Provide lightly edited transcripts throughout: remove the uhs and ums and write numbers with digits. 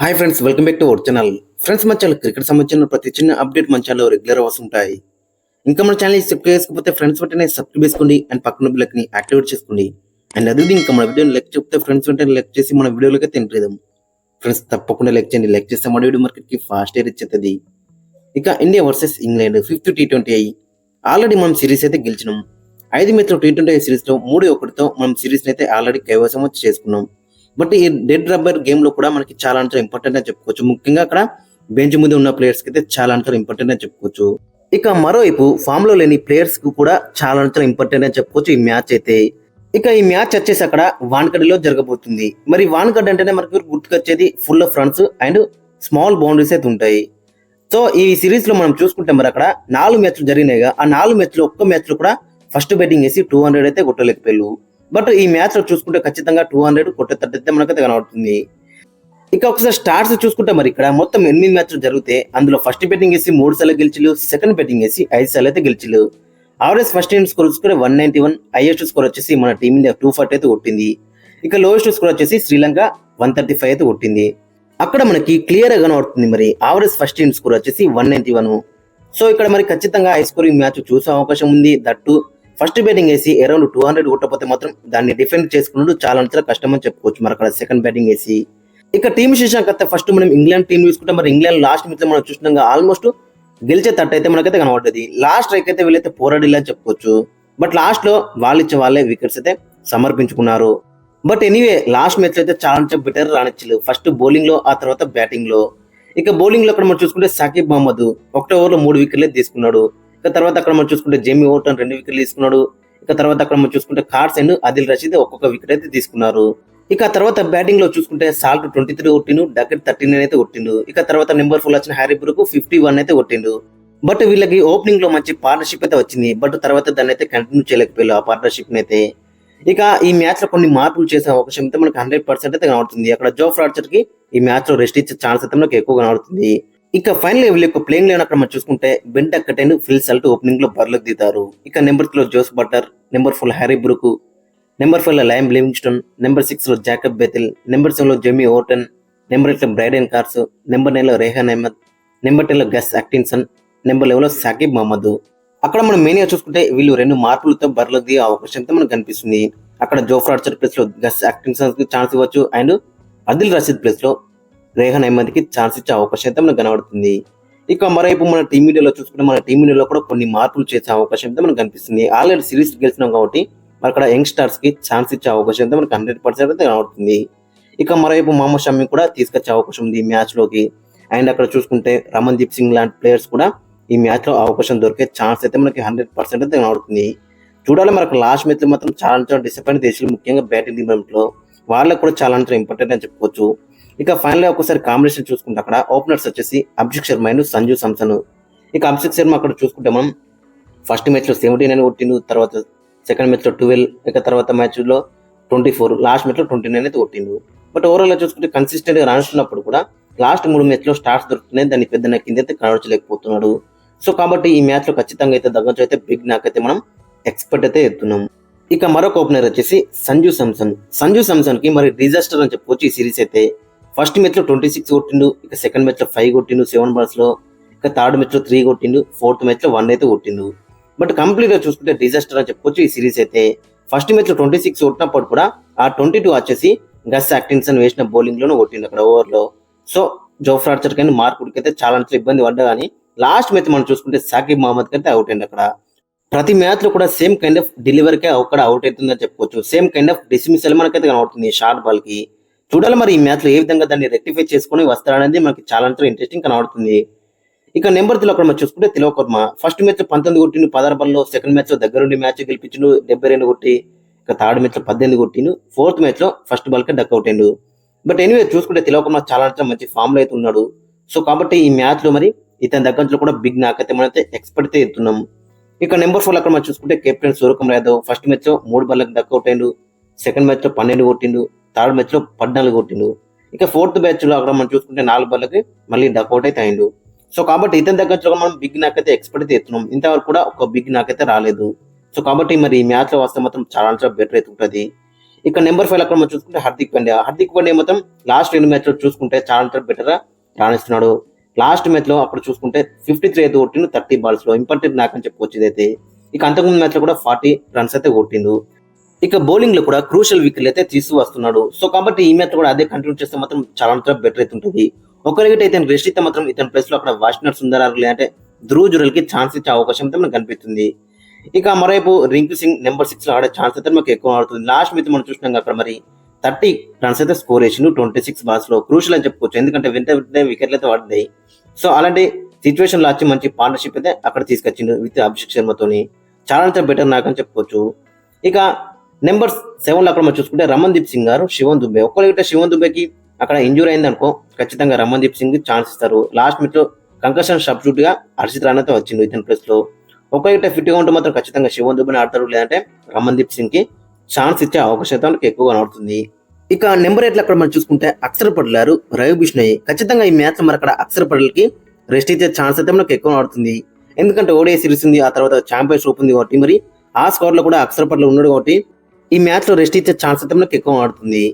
Hi friends, welcome back to our channel. Friends, మన channel cricket సంబంధించిన ప్రతి చిన్న అప్డేట్ మన ఛానల్లో రెగ్యులర్ వస్తుంటాయి. ఇంకా మన ఛానల్ సబ్స్క్రైబ్ చేసుకోకపోతే ఫ్రెండ్స్ వెంటనే సబ్స్క్రైబ్ చేసుకోండి అండ్ పక్కన బిల్లని యాక్టివేట్ చేసుకోండి. అండ్ అదే ఇంకా మన వీడియోని లైక్ చెప్తే ఫ్రెండ్స్ వెంటనే లైక్ చేసి మన వీడియోలకి తింటాం. ఫ్రెండ్స్, తప్పకుండా లైక్ చేయండి. లైక్ చేస్తే మన వీడియో మార్కెట్కి ఫాస్ట్ రీచ్ అవుతుంది. ఇక India versus England 5th T20 అయ్యి ఆల్రెడీ మనం సిరీస్ అయితే గెలిచినాం. 5 మ్యాచ్ల T20 సిరీస్లో 3-1తో మనం సిరీస్ని అయితే ఆల్రెడీ కైవసం వచ్చి చేసుకున్నాం. బట్ ఈ డెడ్ రబ్బర్ గేమ్ లో కూడా మనకి చాలా అంటే ఇంపార్టెంట్ అని చెప్పుకోవచ్చు. ముఖ్యంగా అక్కడ బెంచ్ ముందు ఉన్న ప్లేయర్స్ కి అయితే చాలా అంటే ఇంపార్టెంట్ అని చెప్పుకోవచ్చు. ఇక మరోవైపు ఫామ్ లో లేని ప్లేయర్స్ కు కూడా చాలా అంటే ఇంపార్టెంట్ అని చెప్పుకోవచ్చు ఈ మ్యాచ్ అయితే. ఇక ఈ మ్యాచ్ వచ్చేసి అక్కడ వాన్కడలో జరగబోతుంది. మరి వాన్కడ్ అంటేనే మనకు గుర్తుకొచ్చేది full of runs and small boundaries అయితే ఉంటాయి. సో ఈ సిరీస్ లో మనం చూసుకుంటే మరి అక్కడ 4 మ్యాచ్లు జరిగినాయిగా. ఆ 4 మ్యాచ్లు ఒక్క మ్యాచ్ లో కూడా ఫస్ట్ బ్యాటింగ్ వేసి 200 అయితే కొట్టలేకపోయారు. బట్ ఈ మ్యాచ్ లో చూసుకుంటే ఖచ్చితంగా 200 కొట్టేటట్టయితే మనకైతే కనబడుతుంది. ఇక ఒకసారి స్టార్ట్స్ చూసుకుంటే మరి ఇక్కడ మొత్తం 8 మ్యాచ్లు జరిగితే అందులో ఫస్ట్ బ్యాటింగ్ వేసి 3 సార్లు గెలిచిలు, సెకండ్ బ్యాటింగ్ వేసి 5 సార్లు అయితే గెలిచిలు. ఆవరేజ్ ఫస్ట్ ఇన్నింగ్స్ స్కోర్ చూసుకుంటే 191, హైయెస్ట్ స్కోర్ వచ్చేసి మన టీమిండియా 240 అయితే కొట్టింది. ఇక లోయెస్ట్ స్కోర్ వచ్చేసి శ్రీలంక 135 అయితే కొట్టింది. అక్కడ మనకి క్లియర్ గా కనబడుతుంది మరి ఆవరేజ్ ఫస్ట్ ఇన్నింగ్స్ స్కోర్ వచ్చేసి 191. సో ఇక్కడ మరి ఖచ్చితంగా హై స్కోరింగ్ మ్యాచ్ చూసే అవకాశం ఉంది. దట్టు ఫస్ట్ బ్యాటింగ్ వేసి అరౌండ్ 200 కొట్టకపోతే మాత్రం దాన్ని డిఫెండ్ చేసుకున్నాడు చాలా అంతా కష్టం అని చెప్పుకోవచ్చు. మరి అక్కడ సెకండ్ బ్యాటింగ్ వేసి ఇక టీం విశేషానికి ఫస్ట్ మనం ఇంగ్లాండ్ టీం చూసుకుంటే మరి ఇంగ్లాండ్ లాస్ట్ మ్యాచ్ మనం చూసినాక ఆల్మోస్ట్ గెలిచే తట్టు అయితే మనకైతే కనబడుతుంది. లాస్ట్ స్ట్రైక్ అయితే వీళ్ళైతే పోరాడిలా చెప్పుకోవచ్చు. బట్ లాస్ట్ లో వాళ్ళు ఇచ్చే వాళ్ళే వికెట్స్ అయితే సమర్పించుకున్నారు. బట్ ఎనీవే లాస్ట్ మ్యాచ్ అయితే చాలా బెటర్ రానిచ్చలేదు. ఫస్ట్ బౌలింగ్ లో, ఆ తర్వాత బ్యాటింగ్ లో. ఇక బౌలింగ్ లో అక్కడ మనం చూసుకుంటే సాకిబ్ మహమ్మద్ 1 ఓవర్లో 3 వికెట్లే తీసుకున్నాడు. ఇక తర్వాత అక్కడ మనం చూసుకుంటే జేమీ ఓటన్ 2 వికెట్లు తీసుకున్నాడు. ఇక తర్వాత అక్కడ మనం చూసుకుంటే కార్డ్స్ అండ్ ఆదిల్ రషీద్ ఒక్కొక్క వికెట్ అయితే తీసుకున్నారు. ఇక తర్వాత బ్యాటింగ్ లో చూసుకుంటే సాల్ట్ 23 కొట్టిండు, డకెట్ 39 అయితే కొట్టిండు. ఇక తర్వాత నెంబర్ 4 వచ్చిన హ్యారీ బ్రూక్ 51 అయితే కొట్టిండు. బట్ వీళ్ళకి ఓపెనింగ్ లో మంచి పార్ట్నర్షిప్ అయితే వచ్చింది. బట్ తర్వాత దాన్ని అయితే కంటిన్యూ చేయలేకపోయారు ఆ పార్ట్నర్షిప్ అయితే. ఇక ఈ మ్యాచ్ లో కొన్ని మార్పులు చేసే అవకాశం అయితే మనకి 100% అయితే కనబడుతుంది. అక్కడ జోఫ్రా ఆర్చర్ కి ఈ మ్యాచ్ లో రెస్ట్ ఇచ్చే ఛాన్స్ అయితే మనకి ఎక్కువ కనబడుతుంది. ఇక ఫైనల్ వీళ్ళ యొక్క ప్లేయింగ్ లైన్ అక్కడ మనం చూసుకుంటే Ben Duckett and Phil Salt opening లో బరిలోకి దిగుతారు. ఇక నెంబర్ 3 లో Jos Buttler, number 4 Harry Brook, number 5 లో లైమ్ లివింగ్స్టన్, నెంబర్ 6 లో జాకబ్ బెథెల్, నెంబర్ 7 లో జెమీ ఓటన్, నెంబర్ 8 లో బ్రైడెన్ కార్స్, నెంబర్ 9 లో రేహాన్ అహ్మద్, నెంబర్ 10 లో గస్ అట్కిన్సన్, నెంబర్ 11 లో సాకిబ్ మహమ్మద్. అక్కడ మనం మెయిన్ గా చూసుకుంటే వీళ్ళు 2 మార్పులతో బరిలోకి దిగే అవకాశం అయితే మనకు కనిపిస్తుంది. అక్కడ జోఫ్రా ఆర్చర్ ప్లేస్ లో గస్ అట్కిన్సన్ కి ఛాన్స్ ఇవ్వచ్చు అండ్ ఆదిల్ రషీద్ ప్లేస్ లో రేహాన్ అహ్మద్ కి ఛాన్స్ ఇచ్చే అవకాశం అయితే మనకు కనబడుతుంది. ఇక మరోవైపు మన టీమిండియాలో చూసుకుంటే మన టీమిండియాలో కూడా కొన్ని మార్పులు చేసే అవకాశం అయితే మనకు కనిపిస్తుంది. ఆల్రెడీ సిరీస్ గెలిచినాం కాబట్టి మరి అక్కడ యంగ్ స్టార్స్ కి ఛాన్స్ ఇచ్చే అవకాశం అయితే మనకు 100% అయితే కనబడుతుంది. ఇక మరోవైపు మహమ్మద్ షమి కూడా తీసుకొచ్చే అవకాశం ఉంది ఈ మ్యాచ్ లోకి. అండ్ అక్కడ చూసుకుంటే రమన్దీప్ సింగ్ లాంటి ప్లేయర్స్ కూడా ఈ మ్యాచ్ లో అవకాశం దొరికే ఛాన్స్ అయితే మనకి 100% అయితే కనబడుతుంది. చూడాలి మనకు లాస్ట్ మ్యాచ్ లో మాత్రం చాలా డిసప్పాయింట్ చేసి, ముఖ్యంగా బ్యాటింగ్ డిపార్ట్మెంట్ లో వాళ్ళకు కూడా చాలా ఇంపార్టెంట్ అని చెప్పుకోవచ్చు. ఇక ఫైనల్ ఒకసారి కాంబినేషన్ చూసుకుంటే అక్కడ ఓపెనర్స్ వచ్చేసి అభిషేక్ శర్మ అండ్ సంజు సామ్సన్. ఇక అభిషేక్ శర్మ అక్కడ చూసుకుంటే మనం ఫస్ట్ మ్యాచ్ లో 79 కొట్టిండు, తర్వాత సెకండ్ మ్యాచ్ లో 12, ఇక తర్వాత మ్యాచ్ లో 24, లాస్ట్ మ్యాచ్ లో 29 అయితే కొట్టిండు. బట్ ఓవరాల్ గా చూసుకుంటే కన్సిస్టెంట్ గా రాణిస్తున్నప్పుడు కూడా లాస్ట్ 3 మ్యాచ్ లో స్టార్ట్స్ దొరుకుతున్నాయి, దాన్ని పెద్ద నాక్ కింద అయితే కనబడలేకపోతున్నాడు. సో కాబట్టి ఈ మ్యాచ్ లో ఖచ్చితంగా అయితే దగ్గర అయితే బిగ్ నాక్ అయితే మనం ఎక్స్పెక్ట్ అయితే ఎత్తున్నాం. ఇక మరొక ఓపెనర్ వచ్చేసి సంజు సామ్సన్ కి మరి డిజాస్టర్ అని చెప్పుకోవచ్చు ఈ సిరీస్ అయితే. ఫస్ట్ మ్యాచ్ లో 26 కొట్టిండు, ఇక సెకండ్ మ్యాచ్ లో 5 కొట్టిండు 7 బాల్స్ లో, ఇక థర్డ్ మ్యాచ్ లో 3 కొట్టిండు, ఫోర్త్ మ్యాచ్ లో 1 అయితే కొట్టిండు. బట్ కంప్లీట్ గా చూసుకుంటే డిజాస్టర్ అని చెప్పుకోవచ్చు ఈ సిరీస్ అయితే. ఫస్ట్ మ్యాచ్ లో 26 కొట్టినప్పుడు కూడా ఆ 22 వచ్చేసి గస్ అట్కిన్సన్ వేసిన బౌలింగ్ లోనే కొట్టిండు అక్కడ ఓవర్ లో. సో జోఫ్రా ఆర్చర్ కానీ మార్కుడికి అయితే చాలా ఇబ్బంది పడ్డా కానీ లాస్ట్ మ్యాచ్ మనం చూసుకుంటే సాకిబ్ మహమ్మద్ అయితే అవుట్ అయింది. అక్కడ ప్రతి మ్యాచ్ లో కూడా సేమ్ కైండ్ ఆఫ్ డెలివరీకే అక్కడ అవుట్ అవుతుందని చెప్పుకోవచ్చు. సేమ్ కైండ్ ఆఫ్ డిస్మిసల్ మనకైతే కనబడుతుంది షార్ట్ బాల్ కి. చూడాలి మరి ఈ మ్యాచ్ లో ఏ విధంగా దాన్ని రెక్టిఫై చేసుకుని వస్తారనేది మనకి చాలా ఇంట్రెస్టింగ్ కనబడుతుంది. ఇక నెంబర్ 3 అక్కడ మనం చూసుకుంటే తిలక్ వర్మ ఫస్ట్ మ్యాచ్ లో 19 కొట్టిండు 16 బాల్లో, సెకండ్ మ్యాచ్ లో దగ్గరుండి మ్యాచ్ గెలిపించిండు 72 కొట్టి, ఇక థర్డ్ మ్యాచ్ లో 18 కొట్టిండు, ఫోర్త్ మ్యాచ్ లో ఫస్ట్ బాల్ కి డక్ అవుట్ అయిండు. బట్ ఎనీవే చూసుకుంటే తిలక్ వర్మ చాలా మంచి ఫామ్ లో అయితే ఉన్నాడు. సో కాబట్టి ఈ మ్యాచ్ లో మరి ఇతని దగ్గర కూడా బిగ్ నాక్ అయితే మనం అయితే ఎక్స్పెక్ట్ అయితే ఎత్తున్నాం. ఇక నెంబర్ 4 అక్కడ మనం చూసుకుంటే captain Suryakumar Yadav first match లో 3 బాల్లకు డక్ అవుట్ అయిండు, సెకండ్ మ్యాచ్ లో 12 కొట్టిండు, థర్డ్ మ్యాచ్ లో 14 కొట్టిండు, ఇక ఫోర్త్ మ్యాచ్ లో అక్కడ మనం చూసుకుంటే 4 బాల్లకి మళ్ళీ డక్ అవుట్ అయితే అయిండు. సో కాబట్టి ఇతని దగ్గర మనం బిగ్ నాక్ అయితే ఎక్స్పెక్ట్ అయితే ఎత్తున్నాం. ఇంతవరకు కూడా ఒక బిగ్ నాక్ అయితే రాలేదు. సో కాబట్టి మరి ఈ మ్యాచ్ లో వస్తే మాత్రం చాలా బెటర్ అయితే ఉంటుంది. ఇక నెంబర్ 5 అక్కడ మనం చూసుకుంటే హార్దిక్ పాండ్యా మొత్తం లాస్ట్ 2 మ్యాచ్లు చూసుకుంటే చాలా బెటర్ రాణిస్తున్నాడు. లాస్ట్ మ్యాచ్ లో అక్కడ చూసుకుంటే 53 అయితే కొట్టిండు 30 బాల్స్ లో, ఇంపార్టెంట్ నాకని చెప్పుకోవచ్చు ఇదైతే. ఇక అంతకుముందు మ్యాచ్ లో కూడా 40 రన్స్ అయితే కొట్టిండు. ఇక బౌలింగ్ లో కూడా క్రూషల్ వికెట్లు అయితే తీస్తూ వస్తున్నాడు. సో కాబట్టి ఈ మ్యాచ్ కూడా అదే కంటిన్యూ చేస్తే మాత్రం చాలా బెటర్ అయితే ఉంటుంది. ఒకరికైతే ఇతను రెస్ట్ ఇస్తే మాత్రం ఇతని ప్లేస్ లో అక్కడ వాషింగ్టన్ సుందర్ లేదంటే ధ్రువ్ జురెల్ కి ఛాన్స్ ఇచ్చే అవకాశం అయితే మనకు కనిపిస్తుంది. ఇక మరోవైపు రింకు సింగ్ నెంబర్ 6 లో ఆడే ఛాన్స్ అయితే మనకు ఎక్కువ ఆడుతుంది. లాస్ట్ మ్యాచ్ మనం చూసినాం అక్కడ మరి 30 రన్స్ అయితే స్కోర్ చేసిండు 26 బాల్స్ లో. క్రూషల్ అని చెప్పుకోవచ్చు, ఎందుకంటే వెంటనే వికెట్లు అయితే పడ్డాయి. సో అలాంటి సిచ్యువేషన్ లో వచ్చి మంచి పార్ట్నర్షిప్ అయితే అక్కడ తీసుకొచ్చిండు విత్ అభిషేక్ శర్మతోని. చాలా బెటర్ నాకని చెప్పుకోవచ్చు. ఇక నెంబర్ 7 లో అక్కడ మనం చూసుకుంటే రమన్దీప్ సింగ్ గారు శివన్ దుబే. ఒక్కరిగిட்ட శివన్ దుబేకి అక్కడ ఇంజూరీ అయింది అనుకో, ఖచ్చితంగా రమన్దీప్ సింగ్ ఛాన్స్ ఇస్తారు. లాస్ట్ మ్యాచ్ లో కంకషన్ సబ్స్టిట్యూట్ గా హర్షిత్ రాణా అయితే వచ్చిండు ఇతని ప్లేస్ లో. ఒక్కరిగిட்ட ఫిట్ గా ఉంటే మాత్రం ఖచ్చితంగా శివన్ దుబేని ఆడతారు, లేదంటే రమన్దీప్ సింగ్ కి ఛాన్స్ ఇచ్చే అవకాశం అయితే మనకి ఎక్కువగా కనబడుతుంది. ఇక నెంబర్ 8 లో అక్కడ మనం చూసుకుంటే అక్షర్ పటేల్ రవి బిష్ణోయ్. ఖచ్చితంగా ఈ మ్యాచ్ మరి అక్కడ అక్షర్ పటేల్ కి రెస్ట్ ఇచ్చే ఛాన్స్ అయితే మనకు ఎక్కువ కనబడుతుంది. ఎందుకంటే ఓడిఐ సిరీస్ ఉంది, ఆ తర్వాత ఛాంపియన్స్ ట్రోఫీ ఉంది కాబట్టి మరి ఆ స్క్వాడ్ లో కూడా అక్షర్ పటేల్ ఉన్నాడు కాబట్టి ఈ మ్యాచ్ లో రెస్ట్ ఇచ్చే ఛాన్స్ అయితే మనకు ఎక్కువ ఆడుతుంది.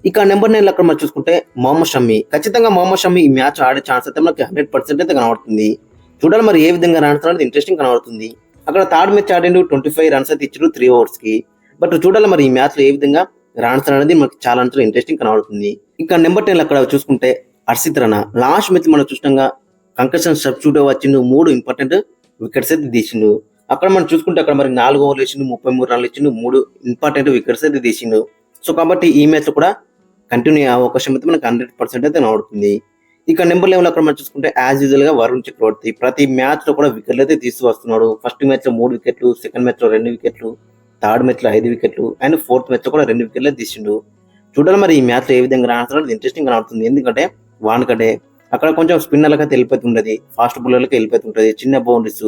ఇక నెంబర్ 9 లో అక్కడ మనం చూసుకుంటే మొహమ్మద్ షమి. ఖచ్చితంగా మొహమ్మద్ షమి ఈ మ్యాచ్ ఆడే ఛాన్స్ అయితే మనకి 100% అయితే కనబడుతుంది. చూడాలి మరి ఏ విధంగా రన్స్ అనేది ఇంట్రెస్టింగ్ కనబడుతుంది. అక్కడ థర్డ్ మ్యాచ్ ఆడిండు 25 రన్స్ అయితే ఇచ్చారు 3 overs కి. బట్ చూడాలి మరి ఈ మ్యాచ్ లో ఏ విధంగా రన్స్ అనేది మనకి చాలా ఇంట్రెస్టింగ్ కనబడుతుంది. ఇక నెంబర్ 10 లో అక్కడ చూసుకుంటే హర్షిత్ రాణా. లాస్ట్ మ్యాచ్ మనం చూసినాగా కంకషన్ సబ్స్టిట్యూట్ వచ్చిండు, 3 ఇంపార్టెంట్ వికెట్స్ అయితే తీసిండు. అక్కడ మనం చూసుకుంటే అక్కడ మరి 4 ఓవర్లు ఇచ్చిండు, 33 రన్లు ఇచ్చిండు, 3 ఇంపార్టెంట్ వికెట్స్ అయితే తీసిండు. సో కాబట్టి ఈ మ్యాచ్ లో కూడా కంటిన్యూ అయ్యే అవకాశం అయితే మనకు 100% అయితే కనబడుతుంది. ఇక నెంబర్ 11 లో అక్కడ మనం చూసుకుంటే యాజ్ యూజువల్ గా వరుణ్ చక్రవర్తి ప్రతి మ్యాచ్ లో కూడా వికెట్లు అయితే తీస్తూ వస్తున్నాడు. ఫస్ట్ మ్యాచ్ లో 3 వికెట్లు, సెకండ్ మ్యాచ్ లో 2 వికెట్లు, థర్డ్ మ్యాచ్ లో 5 వికెట్లు అండ్ ఫోర్త్ మ్యాచ్ లో కూడా 2 వికెట్లు తీసిండు. చూడాలి మరి ఈ మ్యాచ్ లో ఏ విధంగా రాణిస్తాడో ఇంట్రెస్టింగ్ కనబడుతుంది. ఎందుకంటే వానికంటే అక్కడ కొంచెం స్పిన్నర్లకు అయితే వెళ్ళిపోతుంటది, ఫాస్ట్ బౌలర్లకు వెళ్ళిపోతుంటది, చిన్న బౌండరీస్.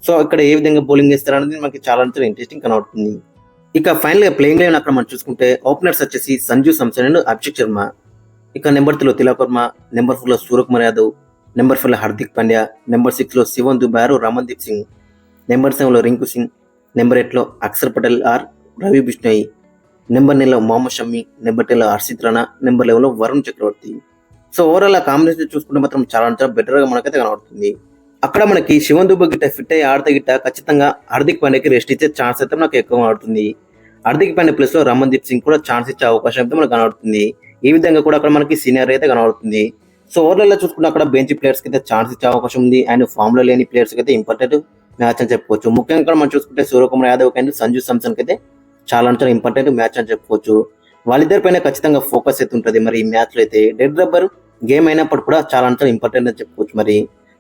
సో ఇక్కడ ఏ విధంగా బౌలింగ్ చేస్తారనేది మనకి చాలా ఇంట్రెస్టింగ్ కనబడుతుంది. ఇక ఫైనల్ గా ప్లేయింగ్ లైన్ అక్కడ మనం చూసుకుంటే ఓపెనర్స్ వచ్చేసి సంజు సామ్సన్ అండ్ అభిషేక్ శర్మ. ఇక నెంబర్ 3 లో తిలక్ వర్మ, నెంబర్ 4 లో సూర్యకుమార్ యాదవ్, నెంబర్ 5 లో హార్దిక్ పాండ్యా, నెంబర్ 6 లో శివన్ దుబే రమన్దీప్ సింగ్, నెంబర్ 7 లో రింకు సింగ్, నెంబర్ 8 లో అక్షర్ పటేల్ రవి బిష్ణోయ్, నెంబర్ 9 లో మొహమ్మద్ షమి, నెంబర్ 10 లో హర్షిత్ రాణా, నెంబర్ 11 లో వరుణ్ చక్రవర్తి. సో ఓవరాల్ ఆ కాంబినేషన్ చూసుకుంటే మాత్రం చాలా బెటర్ గా మనకైతే కనబడుతుంది. అక్కడ మనకి శివన్ దుబే గిట్ట ఫిట్ అయ్యి ఆడితే గిట్ట ఖచ్చితంగా హార్దిక్ పాండ్యాకి రెస్ట్ ఇచ్చే ఛాన్స్ అయితే మనకు ఎక్కువ ఆడుతుంది. హార్దిక్ పాండ్యా ప్లేస్ లో రమన్దీప్ సింగ్ కూడా ఛాన్స్ ఇచ్చే అవకాశం అయితే మనకు కనబడుతుంది. ఈ విధంగా కూడా అక్కడ మనకి సీనియర్ అయితే కనబడుతుంది. సో ఓవర్లలో చూసుకుంటే అక్కడ బెంచ్ ప్లేయర్స్ కి అయితే ఛాన్స్ ఇచ్చే అవకాశం ఉంది అండ్ ఫామ్ లో లేని ప్లేయర్స్ కి అయితే ఇంపార్టెంట్ మ్యాచ్ అని చెప్పుకోవచ్చు. ముఖ్యంగా మనం చూసుకుంటే సూర్యకుమార్ యాదవ్ అండ్ సంజు సామ్సన్ కి అయితే చాలా ఇంపార్టెంట్ మ్యాచ్ అని చెప్పుకోవచ్చు. వాళ్ళిద్దరి పైన ఖచ్చితంగా ఫోకస్ అయితే ఉంటుంది. మరి ఈ మ్యాచ్ లో అయితే డెడ్ రబ్బర్ గేమ్ అయినప్పుడు కూడా చాలా ఇంపార్టెంట్ అని చెప్పుకోవచ్చు. మరి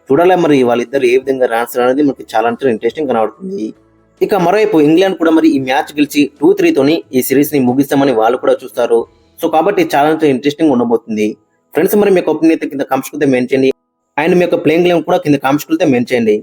చూడాలి మరి వాళ్ళిద్దరు ఏ విధంగా రన్స్ అనేది మనకి చాలా ఇంట్రెస్టింగ్ కనబడుతుంది. ఇక మరోవైపు ఇంగ్లాండ్ కూడా మరి ఈ మ్యాచ్ గెలిచి 2-3 తోని ఈ సిరీస్ ని ముగిస్తామని వాళ్ళు కూడా చూస్తారు. సో కాబట్టి చాలా ఇంట్రెస్టింగ్ ఉండబోతుంది. ఫ్రెండ్స్ మరి మీ యొక్క ఒపీనియన్ కింద కామెంట్స్ కింద మెన్షన్ చేయండి అండ్ మీ యొక్క ప్లేయింగ్ లెవెన్ కూడా కింద కామెంట్స్ కింద మెన్షన్ చేయండి.